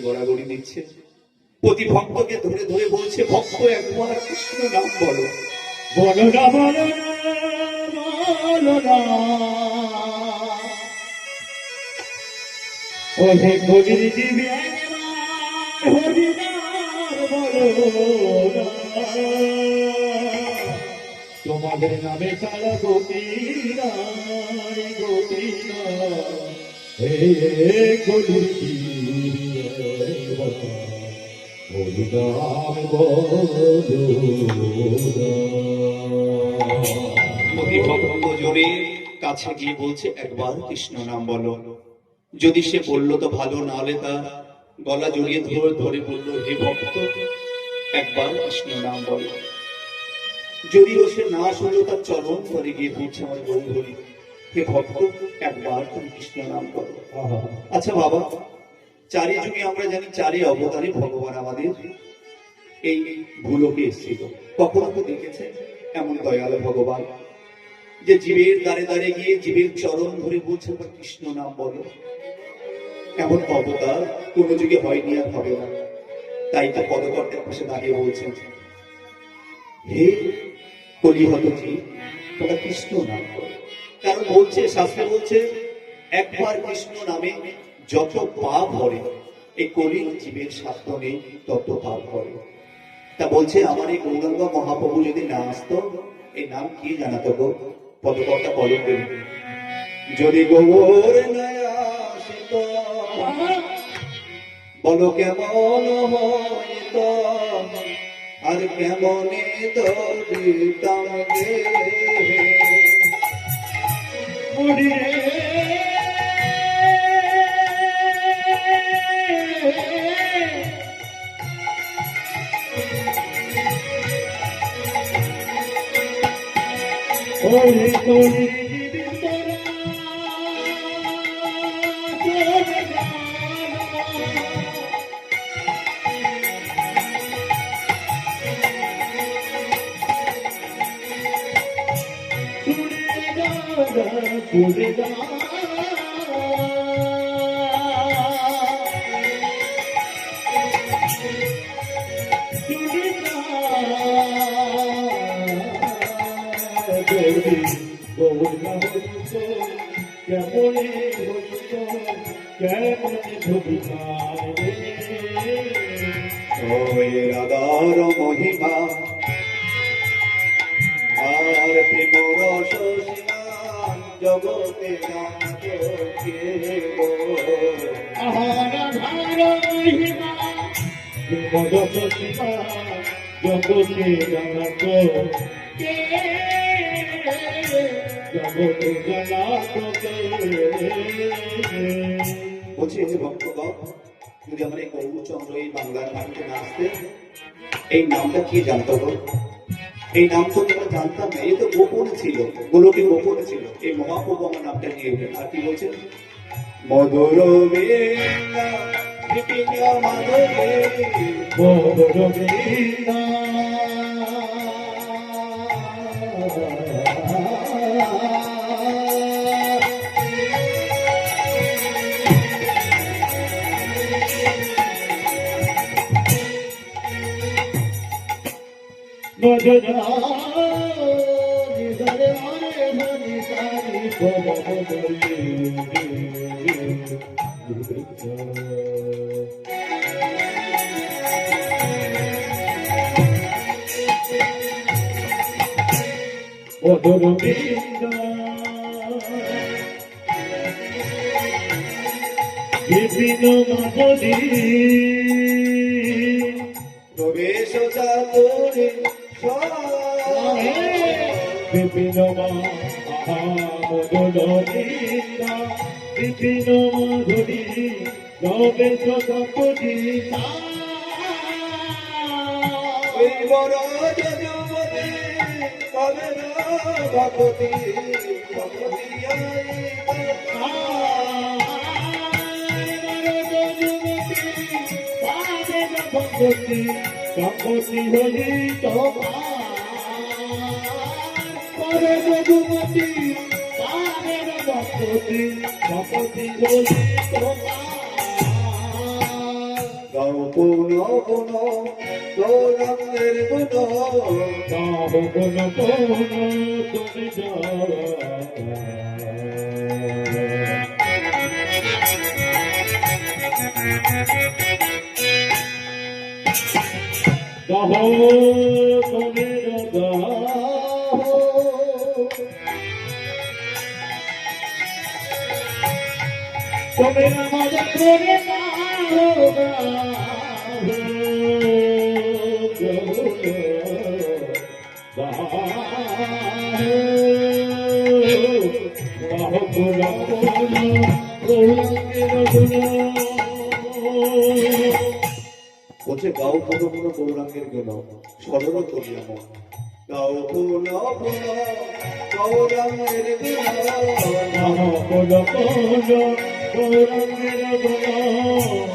গড়াগড়ি দিচ্ছে, প্রতি ভক্তকে ধরে ধরে বলছে, ভক্ত একবার কৃষ্ণ নাম বলো, বলো না বলো না বলো না, ওহে কবির দিবি একবার হরিনাম বলো না, তোমাদের নামে ছাড়া গতি নাই গতি নাই, হে কবির দিবি একবার হরিনাম বলো না। প্রতি ভক্ত জোরে কাছে গিয়ে বলছে, একবার কৃষ্ণ নাম বলো। যদি সে বললো তো ভালো, না হলে তার গলা জড়িয়ে ধরে ধরে বললো, হে ভক্ত একবার কৃষ্ণ নাম বলো। যদিও সে না শুনলো, তার চরণ ধরে গিয়ে বলছে, আমার গৌর হরি, হে ভক্ত একবার তুমি কৃষ্ণ নাম বলো। আচ্ছা বাবা, চারি যুগে আমরা জানি চারি অবতারে ভগবান আমাদের এই ভূলোকে এসেছিল। কখনো তো দেখেছে এমন দয়ালু ভগবান যে জীবের দ্বারে দ্বারে গিয়ে জীবের চরণ ধরে বলছে, কৃষ্ণ নাম বলো? এমন অবতার কোন যুগে হয়নি, আর হবে না। তাই তো পদকর্তার পাশে দাঁড়িয়ে বলছেন, হে কলিহত জীব, তোমরা কৃষ্ণ নাম করো। কারণ বলছে, শাস্ত্রে বলছে, একবার কৃষ্ণ নামে যত পাপ ভরে, এই কলির জীবের সাধ্য নেই তত পাপ ভরে। তা বলছে, আমার এই গৌরাঙ্গ মহাপ্রভু যদি না আসতো, এই নাম কি জানাতো গো? পদকর্তা বলেন, যদি গৌর না আসিত, বলো কেমন হইত, আর কেমনে দিতাম গে ওরে তোরে রাধার মহিমা আর প্রেম রস জগতে জগতে জানাত বলছি, যে ভক্তগণ, যদি আমরা এই গৌরচন্দ্র এই বাংলার মাটিতে না আসতে, এই নামটা কি জানতো গো? এই নাম তো তোমরা জানতাম না, এই তো গোপনে ছিল, গোলকে গোপনে ছিল। এই মহাপ্রভু আমার নামটা নিয়ে গেলেন, আর কি বলছেন? মধুর বীণা বিপিন মাধবে, মধুর বীণা বিভিন্ন মাধবী প্রবেশ চাতুরে বিভিন্ন মাধবী বিভিন্ন মাধবী প্রবেশ চাতুরি বড় যজুমতি কবে না ভগতি ভগতি ভগতি ভগতি হলি তোমার যদুমতি তাদের ভগতি ভগতি হলি তোমার গাও পুন পুন গৌরাঙ্গের গুণ গাও গুণ গুণ তুমি গাও তুমি গাও তুমি আমাদের করে বলছে গাও পুন পুন গৌরাঙ্গের গুণ সরল করিয়া মন গাও পুন পুন গৌরাঙ্গের গুণ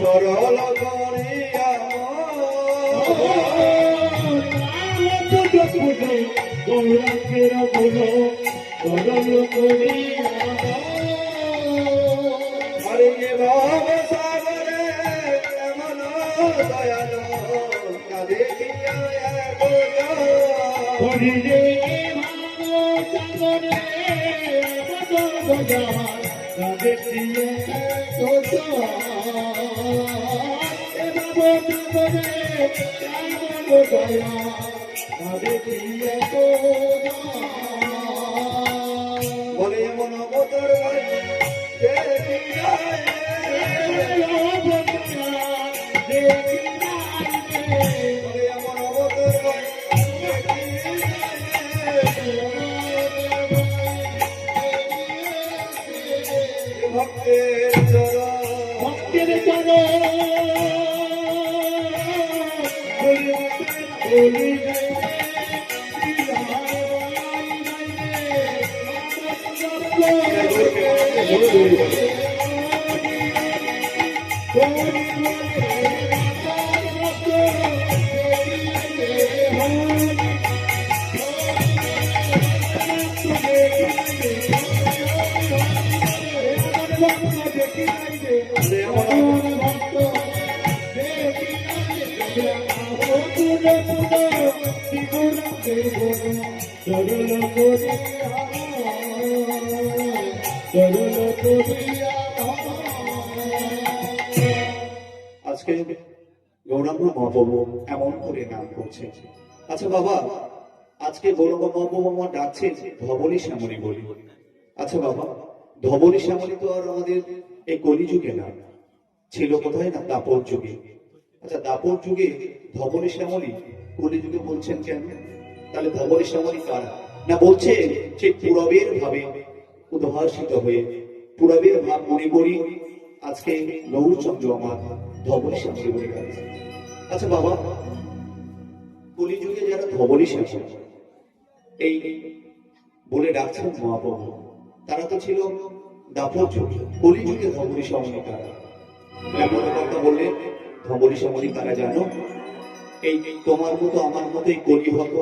সরল করিয়া হরে ভব সাগরে এমন দয়াল না দেখিয়া বলে এমন মতর ভাই দেখিয়া বলে এমন মতর ভাই ভক্তের চরণ ভক্তের চরণ বলি আজকে গৌরাঙ্গ মহাপ্রভু এমন করে নাম করছে। আচ্ছা বাবা, আজকে গৌরাঙ্গ মহাপ্রভু আমার ডাকছেন ধবলী শ্যামলী বলি। আচ্ছা বাবা, ধবলী শ্যামলী তো আর আমাদের এই কলিযুগে না, ছিল কোথায় না দাপর যুগে। আচ্ছা দাপর যুগে ধবলী শ্যামলী, কলিযুগে বলছেন কেন? তাহলে ধবলী শ্যামলী কারা? না বলছে সেই পূরবের ভাবে উদ্ভাসিত হয়ে পূরবের ভাব মনে করি আজকে গৌরচন্দ্র আমার ধবলী শ্যামলী বলে গেছে। আচ্ছা বাবা, কলিযুগে যারা ধবলী শ্যামলী এই বলে ডাকছেন মহাপ্রভু, তারা তো ছিল দাপর যুগে। কলিযুগে ধবলী শ্যামলী কারা? এমন কথা বললেন ধবলী শ্যামলী কারা জানো? এই তোমার মতো আমার মতো এই কলিভক্ত